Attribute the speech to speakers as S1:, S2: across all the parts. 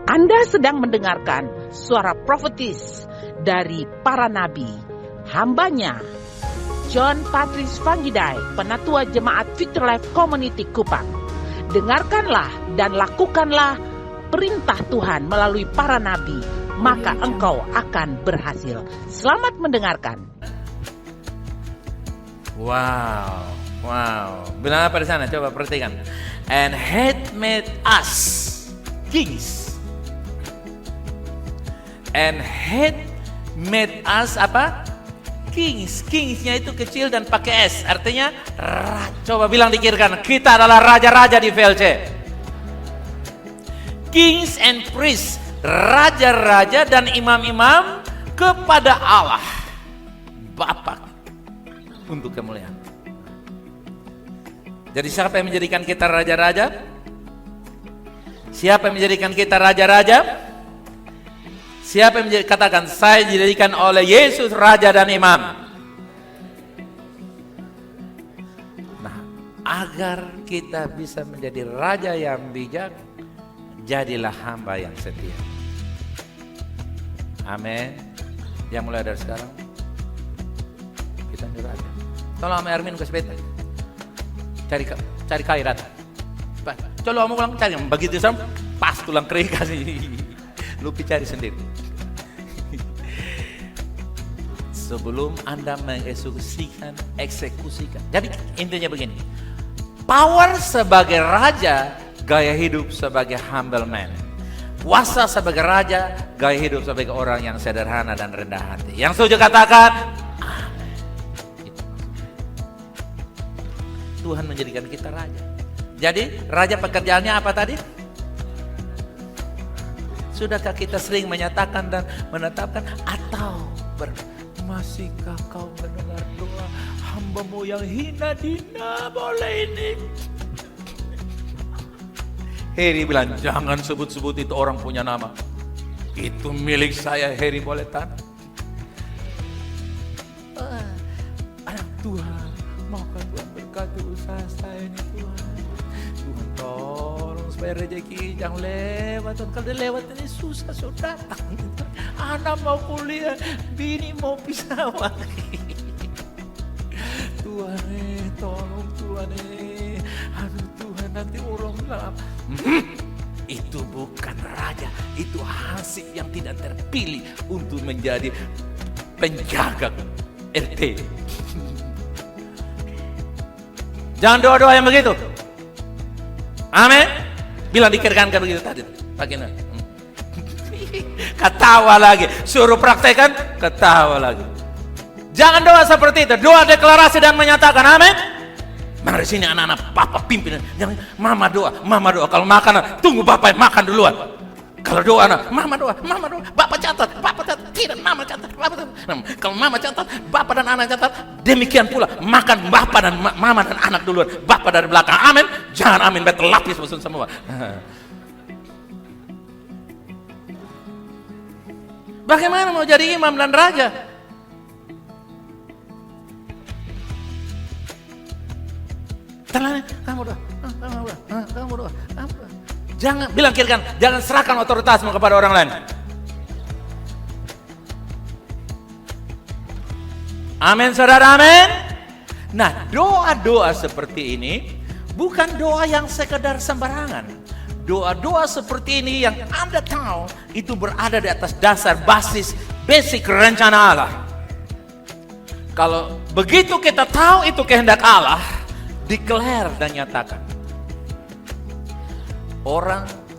S1: Anda sedang mendengarkan suara profetis dari para nabi, hambanya John Patrice Vanggidai, Penatua Jemaat Future Life Community Kupang. Dengarkanlah dan lakukanlah perintah Tuhan melalui para nabi, maka engkau akan berhasil. Selamat mendengarkan.
S2: Wow. Bilang apa di sana? Coba perhatikan. And had made us kings. And had made us apa? Kings. Kingsnya itu kecil dan pakai S. Artinya, coba bilang di kiri kanan. Kita adalah raja-raja di VLC. Kings and priests. Raja-raja dan imam-imam kepada Allah Bapa untuk kemuliaan. Jadi siapa yang menjadikan kita raja-raja? Siapa yang menjadikan kita raja-raja? Siapa yang katakan saya dijadikan oleh Yesus raja dan imam? Nah, agar kita bisa menjadi raja yang bijak, jadilah hamba yang setia. Amin. Yang mulai dari sekarang kita menjadi raja. Tolong sama Ermin ke sepeda. Cari kairat. Coba kamu ulang cari begitu sam pas tulang kering kasih. Lupi cari sendiri. Sebelum Anda mengeksekusikan. Jadi intinya begini. Power sebagai raja, gaya hidup sebagai humble man. Kuasa sebagai raja, gaya hidup sebagai orang yang sederhana dan rendah hati. Yang setuju katakan Tuhan menjadikan kita raja. Jadi raja pekerjaannya apa tadi? Sudahkah kita sering menyatakan dan menetapkan atau masihkah kau mendengar doa hambamu yang hina dina boleh ini? Heri bilang jangan sebut-sebut itu orang punya nama. Itu milik saya, Heri boleh tanam. Anak Tuhan, maukah Tuhan berkati usaha saya ini Tuhan. Tuhan tolong supaya rezeki jangan lewat. Kalau dia lewat ini susah sudah datang. Anak mau kuliah, bini mau pesawat. Tuhan tolong Tuhan aduh Tuhan nanti orang bilang itu bukan raja, itu hansip yang tidak terpilih untuk menjadi penjaga RT. Jangan doa-doa yang begitu. Amin. Bilang dikirkan begitu tadi. Pakai ketawa lagi. Suruh praktekkan, ketawa lagi. Jangan doa seperti itu. Doa deklarasi dan menyatakan. Amin. Mari sini anak-anak, papa pimpin. Jangan mama doa. Kalau makan, tunggu bapak makan duluan. Kalau doa, mama doa. Bapak catat. Tidak, mama catat. Kalau mama catat, bapak dan anak catat. Demikian pula, makan bapak dan mama dan anak duluan. Bapak dari belakang. Amin. Jangan amin, betul lapis musuh semua. Bagaimana mau jadi imam dan raja? Kamu doa. Jangan bilang kirikan, jangan serahkan otoritasmu kepada orang lain. Amin, saudara, amin. Nah, doa-doa seperti ini bukan doa yang sekedar sembarangan. Doa-doa seperti ini yang Anda tahu itu berada di atas dasar basic rencana Allah. Kalau begitu kita tahu itu kehendak Allah, declare dan nyatakan.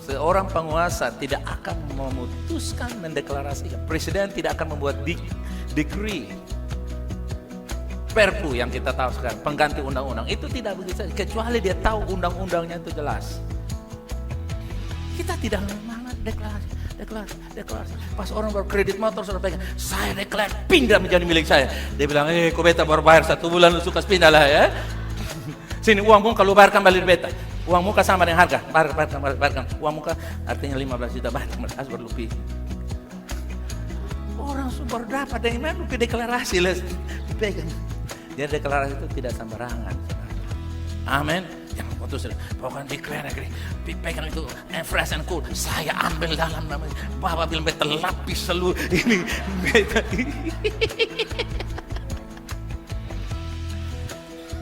S2: Seorang penguasa tidak akan memutuskan mendeklarasikan. Presiden tidak akan membuat decree, perpu yang kita tahu sekarang, pengganti undang-undang. Itu tidak begitu, kecuali dia tahu undang-undangnya itu jelas. Kita tidak semangat deklarasi. Pas orang baru kredit motor sudah pegang, saya deklarasi pindah menjadi milik saya. Dia bilang, kok beta baru bayar 1 bulan, lu suka pindah lah ya. Sini uangmu kalau bayarkan balik beta. Uang muka sama dengan harga. Bayarkan. Uang muka artinya 15 juta. Bayarkan. Asbar lupi. Orang sumber dapat dari mana lupi deklarasi. Dipegang. Dia deklarasi itu tidak sembarangan. Amin. Jangan putus. Pokoknya declare, pegang itu fresh and cool. Saya ambil dalam namanya. Bapak bilang beta lapis seluruh ini.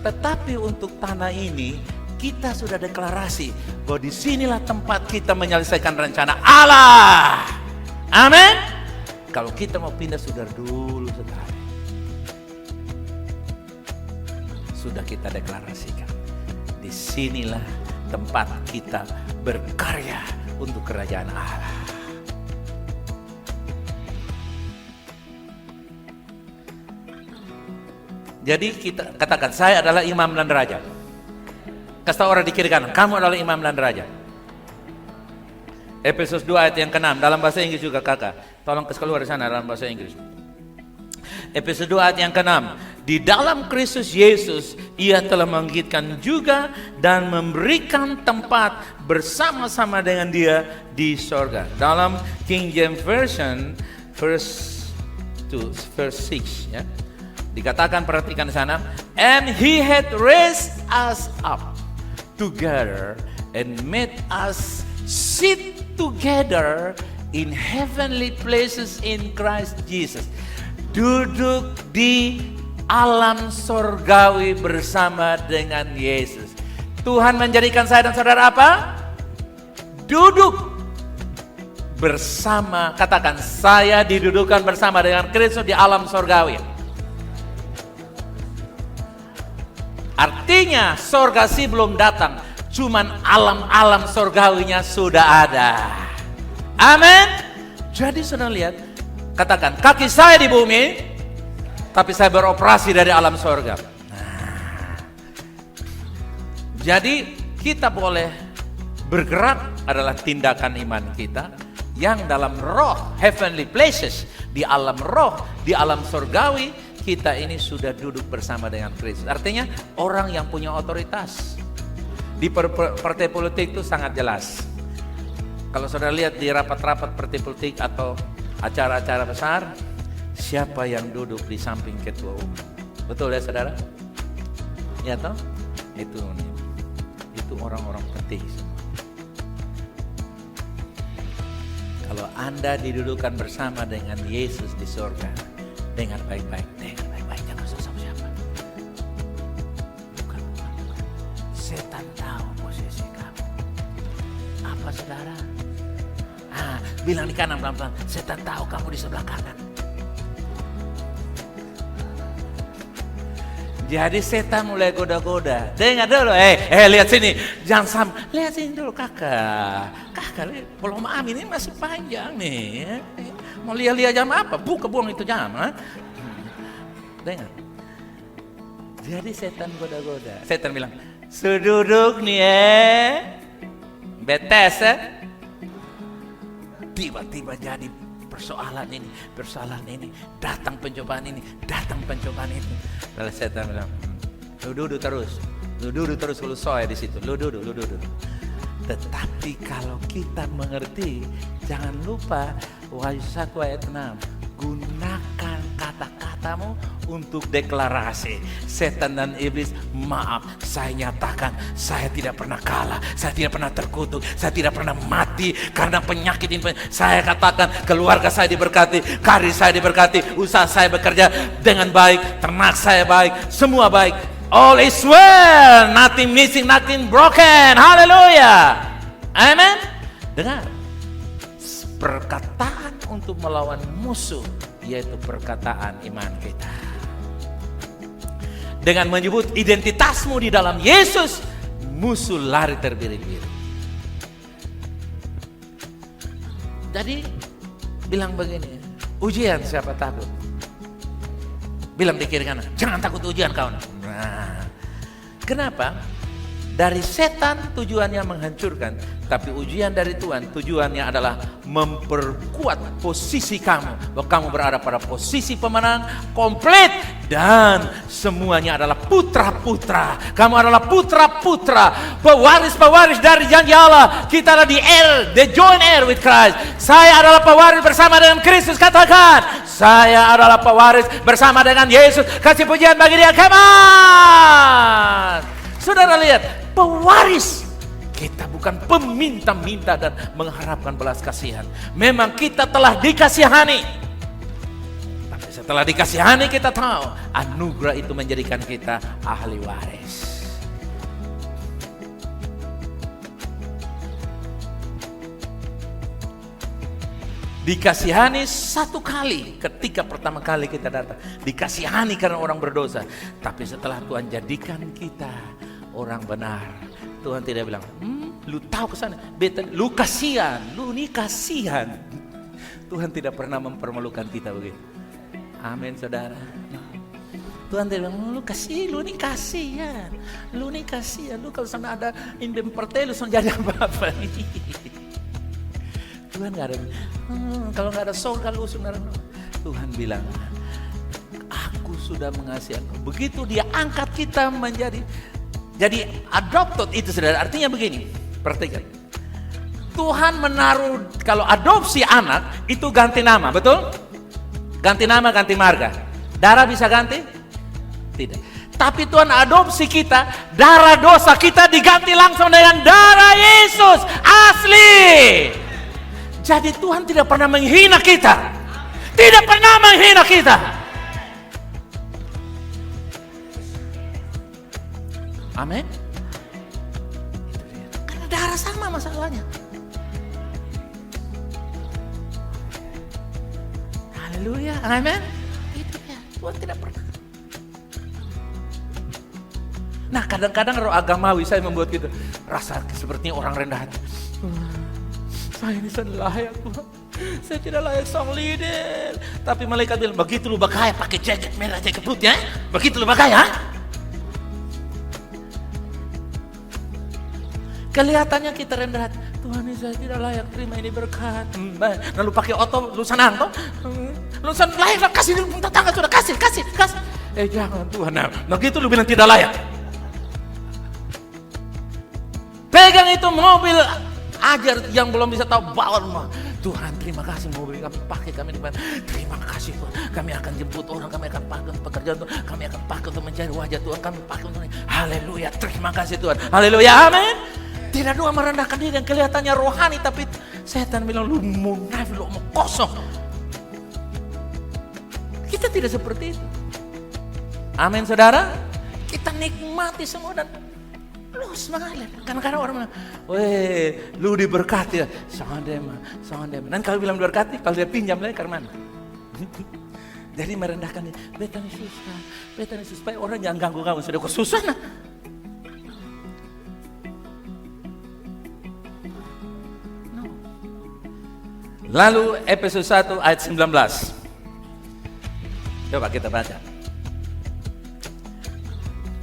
S2: Tetapi untuk tanah ini kita sudah deklarasi bahwa disinilah tempat kita menyelesaikan rencana Allah. Amin. Kalau kita mau pindah sudah dulu sekali. Sudah kita deklarasikan. Disinilah tempat kita berkarya untuk kerajaan Allah. Jadi kita katakan, saya adalah imam dan raja. Kasih tahu orang di kiri kanan, kamu adalah imam dan raja. Efesus 2 ayat yang ke-6, dalam bahasa Inggris juga kakak. Tolong keluar dari sana dalam bahasa Inggris. Efesus 2 ayat yang ke-6. Di dalam Kristus Yesus, ia telah membangkitkan juga dan memberikan tempat bersama-sama dengan dia di sorga. Dalam King James Version, verse 6 ya. Dikatakan, perhatikan di sana, and he had raised us up together and made us sit together in heavenly places in Christ Jesus. Duduk di alam sorgawi bersama dengan Yesus. Tuhan menjadikan saya dan saudara apa? Duduk bersama. Katakan, saya didudukan bersama dengan Kristus di alam sorgawi. Artinya sorga sih belum datang, cuman alam-alam sorgawinya sudah ada. Amin. Jadi saudara lihat, katakan, kaki saya di bumi, tapi saya beroperasi dari alam sorga. Nah, jadi kita boleh bergerak adalah tindakan iman kita yang dalam roh, heavenly places, di alam roh, di alam sorgawi. Kita ini sudah duduk bersama dengan Kristus. Artinya orang yang punya otoritas. Di partai politik itu sangat jelas. Kalau saudara lihat di rapat-rapat partai politik atau acara-acara besar, siapa yang duduk di samping ketua umum? Betul ya saudara? Ya toh? Itu orang-orang penting. Kalau Anda didudukan bersama dengan Yesus di surga, dengan baik-baik, jangan sosok siapa. Bukan. Setan tahu posisi kamu. Apa saudara? Bilang di kanan pelan-pelan, setan tahu kamu di sebelah kanan. Jadi setan mulai goda-goda. Dengar dulu, lihat sini, jangan lihat sini dulu kakak, belum amin ini masih panjang nih. Mau lihat jam apa? Buang itu jam. Dengar. Jadi setan goda-goda. Setan bilang, sududuk nih betes Tiba-tiba jadi persoalan ini, datang pencobaan ini. Lalu setan bilang, lu duduk terus lu soal di situ, lu duduk. Tetapi kalau kita mengerti, jangan lupa Wahyu 1 ayat 6, gunakan kata-katamu untuk deklarasi. Setan dan iblis, maaf, saya nyatakan saya tidak pernah kalah, saya tidak pernah terkutuk, saya tidak pernah mati karena penyakit ini. Saya katakan keluarga saya diberkati, karir saya diberkati, usaha saya bekerja dengan baik, ternak saya baik, semua baik. All is well, nothing missing, nothing broken. Haleluya. Amen. Dengar, perkataan untuk melawan musuh, yaitu perkataan iman kita. Dengan menyebut identitasmu di dalam Yesus, musuh lari terbirit-birit. Jadi bilang begini, ujian siapa takut? Bilang di kiri kanan, jangan takut ujian kawan. Nah, kenapa? Dari setan tujuannya menghancurkan, tapi ujian dari Tuhan tujuannya adalah memperkuat posisi kamu, bahwa kamu berada pada posisi pemenang komplit dan semuanya adalah putra-putra. Kamu adalah putra-putra, pewaris-pewaris dari janji Allah. Kita adalah the joint heir with Christ. Saya adalah pewaris bersama dengan Kristus. Katakan, saya adalah pewaris bersama dengan Yesus. Kasih pujian bagi dia. Come on. Saudara lihat, pewaris. Kita bukan peminta-minta dan mengharapkan belas kasihan. Memang kita telah dikasihani. Tapi setelah dikasihani kita tahu anugerah itu menjadikan kita ahli waris. Dikasihani satu kali ketika pertama kali kita datang. Dikasihani karena orang berdosa. Tapi setelah Tuhan jadikan kita orang benar, Tuhan tidak bilang, lu tahu kesana, beta, lu kasihan, lu ini kasihan. Tuhan tidak pernah mempermalukan kita begitu. Amin saudara. Tuhan tidak bilang, lu ini kasihan, lu ini kasihan, lu kalau sana ada indem partai lu jadi apa-apa. Tuhan gak ada, kalau gak ada surga lu saudara. Tuhan bilang, aku sudah mengasihi engkau. Begitu dia angkat kita jadi adopted itu saudara. Artinya begini, perhatikan. Tuhan menaruh, kalau adopsi anak itu ganti nama, betul? Ganti nama, ganti marga. Darah bisa ganti? Tidak. Tapi Tuhan adopsi kita, darah dosa kita diganti langsung dengan darah Yesus asli. Jadi Tuhan tidak pernah menghina kita. Tidak pernah menghina kita. Amin. Karena darah sama masalahnya. Haleluya. Amin. Itu ya. Tuhan tidak pernah. Nah, kadang-kadang roh agamawi saya membuat kita rasa sepertinya orang rendah hati. Saya ini tidak layak, Tuhan. Saya tidak layak sang leader. Tapi malaikat bilang, begitu lu bakaya pakai jaket merah, jaket putih ya? Begitu lu bakaya? Kelihatannya kita rendah hati. Tuhan, ini saya tidak layak terima ini berkat. Lalu pakai oto, lu senang toh? Lu senang layak, kasih dulu tetangga sudah, kasih. Jangan Tuhan. Nah, begitu lu bilang tidak layak. Pegang itu mobil ajar yang belum bisa tahu bawa rumah. Tuhan terima kasih mobil kami pakai kami depan. Terima kasih Tuhan. Kami akan jemput orang, kami akan pakai untuk pekerjaan Tuhan, kami akan pakai untuk mencari wajah Tuhan, kami pakai untuk haleluya. Terima kasih Tuhan. Haleluya. Amin. Tidak doa merendahkan diri yang kelihatannya rohani tapi setan bilang lu munafik, lu mau kosong. Kita tidak seperti itu. Amin saudara. Kita nikmati semua dan lu semangat. Kadang-kadang orang bilang, weh, lu diberkati ya. Sangat demam. Dan kalau bilang diberkati, kalau dia pinjam lagi ke mana? Jadi merendahkan dia. Beta ini susah. Supaya orang jangan ganggu kamu. Sudah kok susah nah. No. Lalu Efesus 1 ayat 19. Coba kita baca.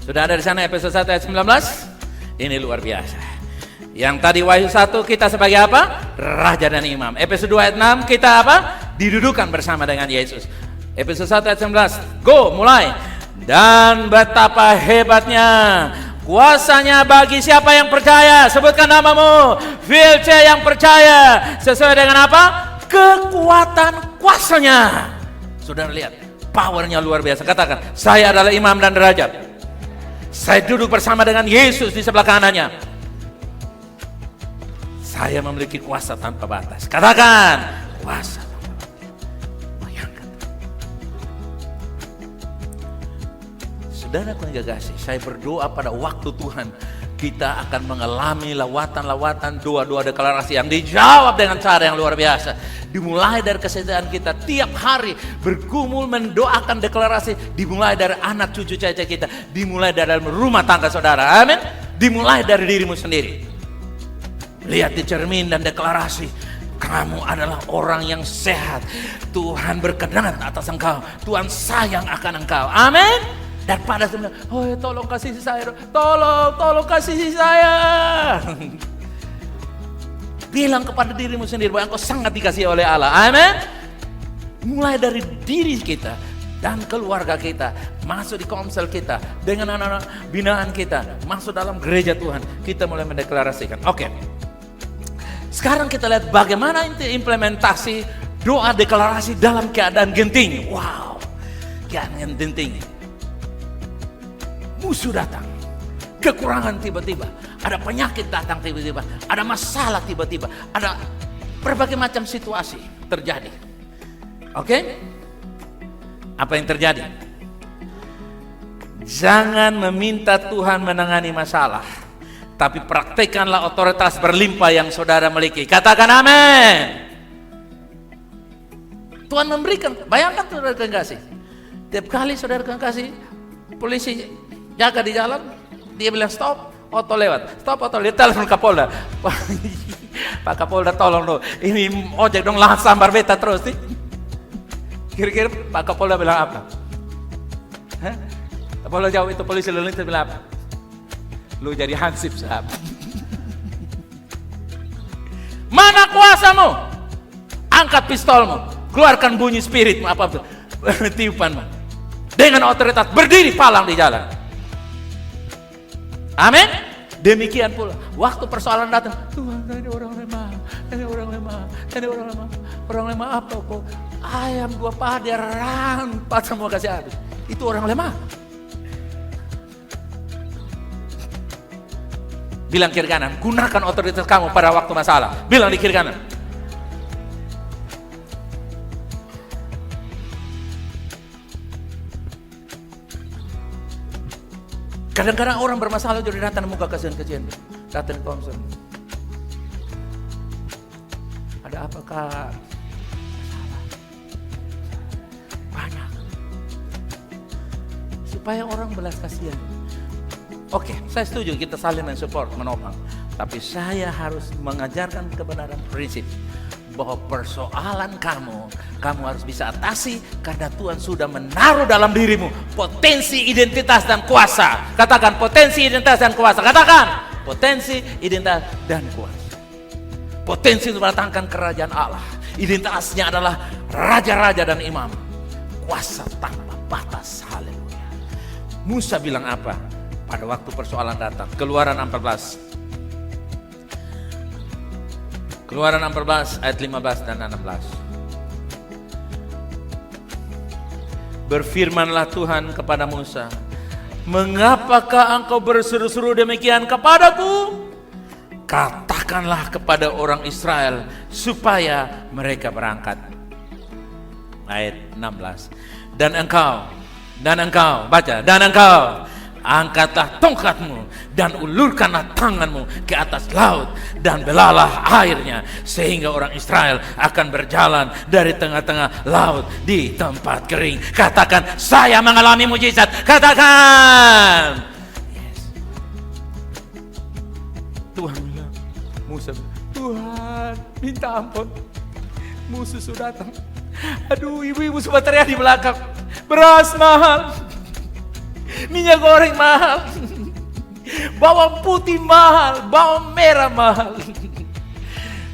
S2: Sudah ada di sana Efesus 1 ayat 19? Ini luar biasa. Yang tadi Wahyu 1 kita sebagai apa? Raja dan imam. Efesus 2 ayat 6 kita apa? Didudukan bersama dengan Yesus. Efesus 1 ayat 19. Go, mulai. Dan betapa hebatnya kuasanya bagi siapa yang percaya. Sebutkan namamu. VLC yang percaya. Sesuai dengan apa? Kekuatan kuasanya. Saudara lihat, powernya luar biasa. Katakan, saya adalah imam dan derajat. Saya duduk bersama dengan Yesus di sebelah kanannya. Saya memiliki kuasa tanpa batas. Katakan, kuasa tanpa batas. Bayangkan. Saudara yang kekasih, saya berdoa pada waktu Tuhan kita akan mengalami lawatan-lawatan, doa-doa deklarasi yang dijawab dengan cara yang luar biasa. Dimulai dari kesetiaan kita tiap hari bergumul mendoakan deklarasi. Dimulai dari anak cucu caca kita. Dimulai dari dalam rumah tangga saudara. Amin. Dimulai dari dirimu sendiri. Lihat di cermin dan deklarasi. Kamu adalah orang yang sehat. Tuhan berkenan atas engkau. Tuhan sayang akan engkau. Amin. Dan pada sebenarnya, oh tolong kasih saya, tolong kasih saya. Bilang kepada dirimu sendiri bahwa engkau sangat dikasihi oleh Allah. Amin. Mulai dari diri kita dan keluarga kita, masuk di komsel kita, dengan anak-anak binaan kita, masuk dalam gereja Tuhan, kita mulai mendeklarasikan. Oke. Sekarang kita lihat bagaimana implementasi doa deklarasi dalam keadaan genting. Wow. Keadaan genting. Musuh datang, kekurangan tiba-tiba, ada penyakit datang tiba-tiba, ada masalah tiba-tiba, ada berbagai macam situasi terjadi. Oke? Apa yang terjadi? Jangan meminta Tuhan menangani masalah, tapi praktekkanlah otoritas berlimpah yang saudara miliki. Katakan amin. Tuhan memberikan, bayangkan saudara kasih. Tiap kali saudara kasih, polisi jaga di jalan, dia bilang stop, oto lewat. Stop, oto lewat, telepon Kapolda. Pak Kapolda tolong dong, ini ojek dong lahan sambar beta terus nih. Kira-kira Pak Kapolda bilang apa? Hah? Kapolda jawab itu, polisi lalu lintas bilang apa? Lu jadi hansip sahab. Mana kuasamu? Angkat pistolmu. Keluarkan bunyi spiritmu, apa tiupanmu. Dengan otoritas berdiri palang di jalan. Amin. Demikian pula waktu persoalan datang, Tuhan ini orang lemah, ini orang lemah, ini orang lemah. Orang lemah apa kok? Ayam 2 paha dia rampat semua kasih habis. Itu orang lemah. Bilang kiri kanan, gunakan otoritas kamu pada waktu masalah. Bilang di kiri kanan. Kadang-kadang orang bermasalah jadi datang muka kasihan-kasihan, datang konsen. Ada apakah masalah? Banyak. Supaya orang belas kasihan. Oke, saya setuju kita saling mensupport, menopang. Tapi saya harus mengajarkan kebenaran prinsip bahwa persoalan kamu harus bisa atasi karena Tuhan sudah menaruh dalam dirimu potensi identitas dan kuasa. Katakan potensi identitas dan kuasa. Katakan potensi identitas dan kuasa. Potensi untuk mendatangkan kerajaan Allah. Identitasnya adalah raja-raja dan imam. Kuasa tanpa batas. Haleluya. Musa bilang apa pada waktu persoalan datang? Keluaran 14. Keluaran 14 ayat 15 dan 16. Berfirmanlah Tuhan kepada Musa, mengapakah engkau berseru-seru demikian kepadaku? Katakanlah kepada orang Israel supaya mereka berangkat. Ayat 16. Dan engkau, baca, dan engkau angkatlah tongkatmu dan ulurkanlah tanganmu ke atas laut dan belalah airnya sehingga orang Israel akan berjalan dari tengah-tengah laut di tempat kering. Katakan, saya mengalami mujizat. Katakan. Yes. Tuhan bilang, Musa, Tuhan minta ampun, musuh sudah datang. Aduh, ibu-ibu semua teriak di belakang, beras mahal, minyak goreng mahal, bawang putih mahal, bawang merah mahal.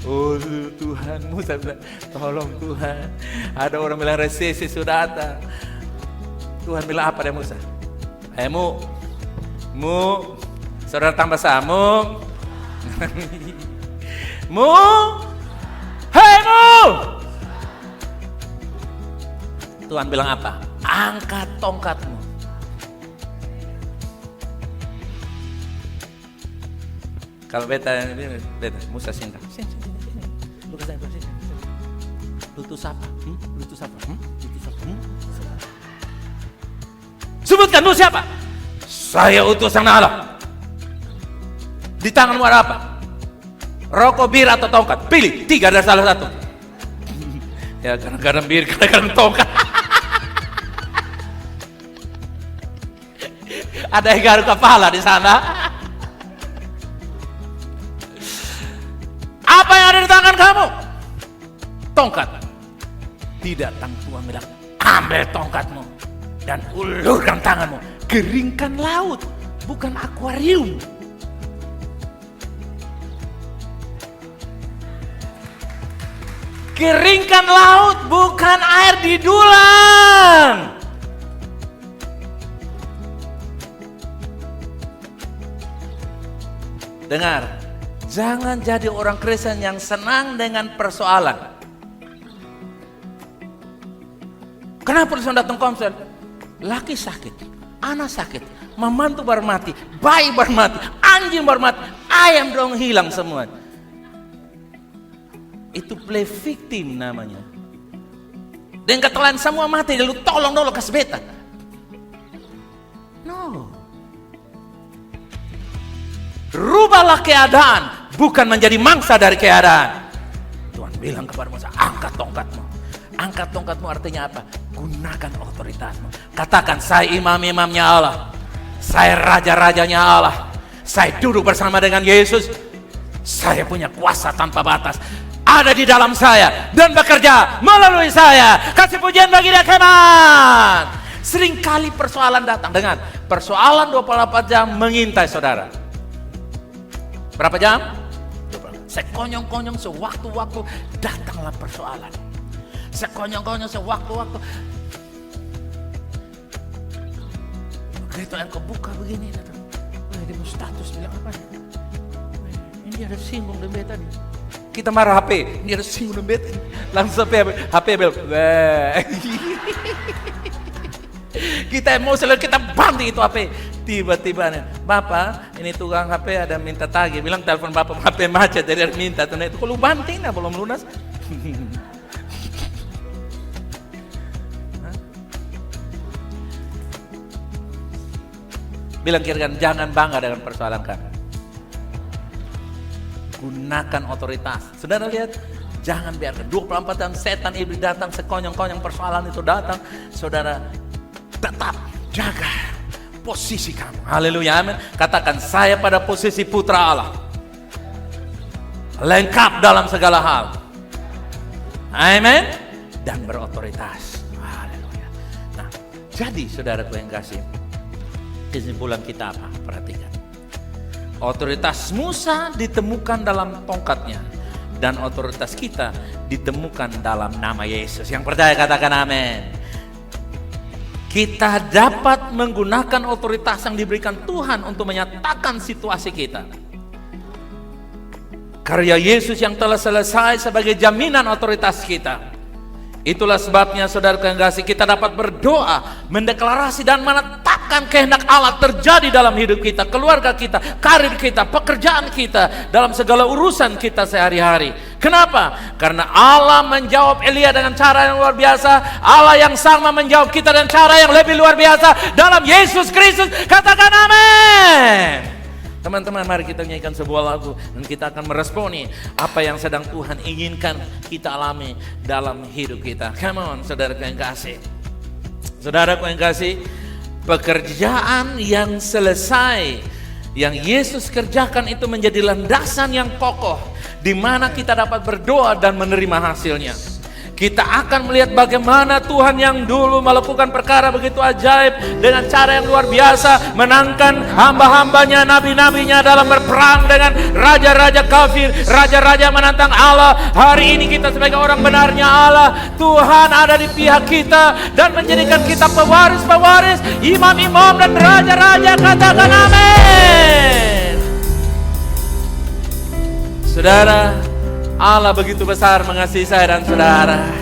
S2: Oh Tuhan, Musa bilang, tolong Tuhan, ada orang bilang resesi sudah datang. Tuhan bilang apa dia Musa? Mu, saudara tambah samu. Mu, hei mu. Tuhan bilang apa? Angkat tongkatmu. Kalau beta Musa sini. Lu kesana sini. Lutus apa? Lutus apa? Sebutkan lu siapa? Saya utusan Allah. Di tanganmu ada apa? Rokok, bir atau tongkat? Pilih 3 dari salah satu. Ya kadang-kadang bir, kadang-kadang tongkat. Ada yang garuk kepala di sana. Apa yang ada di tangan kamu? Tongkat. Tidak, Tuhan bilang, ambil tongkatmu dan ulurkan tanganmu. Keringkan laut, bukan akuarium. Keringkan laut, bukan air di dulang. Dengar, jangan jadi orang Kristen yang senang dengan persoalan. Kenapa persoalan datang konser? Laki sakit, anak sakit, Mantu baru mati, bayi baru mati, anjing baru mati, ayam dong hilang semua. Itu play victim namanya. Dan ketelan semua mati, lalu tolong dulu kasih beta. No. Rubahlah keadaan, bukan menjadi mangsa dari keadaan. Tuhan bilang kepada Musa, angkat tongkatmu. Angkat tongkatmu artinya apa? Gunakan otoritasmu. Katakan, saya imam-imamnya Allah. Saya raja-rajanya Allah. Saya duduk bersama dengan Yesus. Saya punya kuasa tanpa batas. Ada di dalam saya dan bekerja melalui saya. Kasih pujian bagi Dia, keman. Seringkali persoalan datang dengan persoalan 24 jam mengintai saudara. Berapa jam? Sekonyong-konyong sewaktu-waktu datanglah persoalan. Sekonyong-konyong sewaktu-waktu. Begitu engkau buka begini, datang. Dia mau status bilang apa? Ini ada singgung dan beta nih. Kita marah HP, ini ada singgung dan beta. Langsung HP bel. Kita emosi, kita banting itu HP. Tiba-tiba nih, Bapak, ini tukang HP ada minta tagih. Bilang telepon Bapak, HP macet, jadi ada minta. Itu kalau banting, nah belum lunas. Bilang kira-kira, jangan bangga dengan persoalan kami. Gunakan otoritas. Saudara lihat, jangan biarkan 24 jam setan iblis datang, sekonyong-konyong persoalan itu datang. Saudara, tetap jaga posisi kamu. Haleluya, amin. Katakan, saya pada posisi putra Allah, lengkap dalam segala hal, amin, dan berotoritas. Haleluya. Nah, jadi saudaraku yang kasih, kesimpulan kita apa? Perhatikan, otoritas Musa ditemukan dalam tongkatnya, dan otoritas kita ditemukan dalam nama Yesus. Yang percaya katakan amin. Kita dapat menggunakan otoritas yang diberikan Tuhan untuk menyatakan situasi kita. Karya Yesus yang telah selesai sebagai jaminan otoritas kita. Itulah sebabnya saudara yang kasih, kita dapat berdoa, mendeklarasi dan menetapkan kehendak Allah terjadi dalam hidup kita, keluarga kita, karir kita, pekerjaan kita, dalam segala urusan kita sehari-hari. Kenapa? Karena Allah menjawab Elia dengan cara yang luar biasa. Allah yang sama menjawab kita dengan cara yang lebih luar biasa dalam Yesus Kristus. Katakan amin. Teman-teman, mari kita nyanyikan sebuah lagu dan kita akan meresponi apa yang sedang Tuhan inginkan kita alami dalam hidup kita. Come on, saudaraku yang kasih. Saudaraku yang kasih, pekerjaan yang selesai, yang Yesus kerjakan itu menjadi landasan yang kokoh, di mana kita dapat berdoa dan menerima hasilnya. Kita akan melihat bagaimana Tuhan yang dulu melakukan perkara begitu ajaib dengan cara yang luar biasa, menangkan hamba-hambanya, nabi-nabinya dalam berperang dengan raja-raja kafir, raja-raja menantang Allah. Hari ini kita sebagai orang benarnya Allah, Tuhan ada di pihak kita dan menjadikan kita pewaris-pewaris, imam-imam dan raja-raja. Katakan amin. Saudara, Allah begitu besar mengasihi saya dan saudara.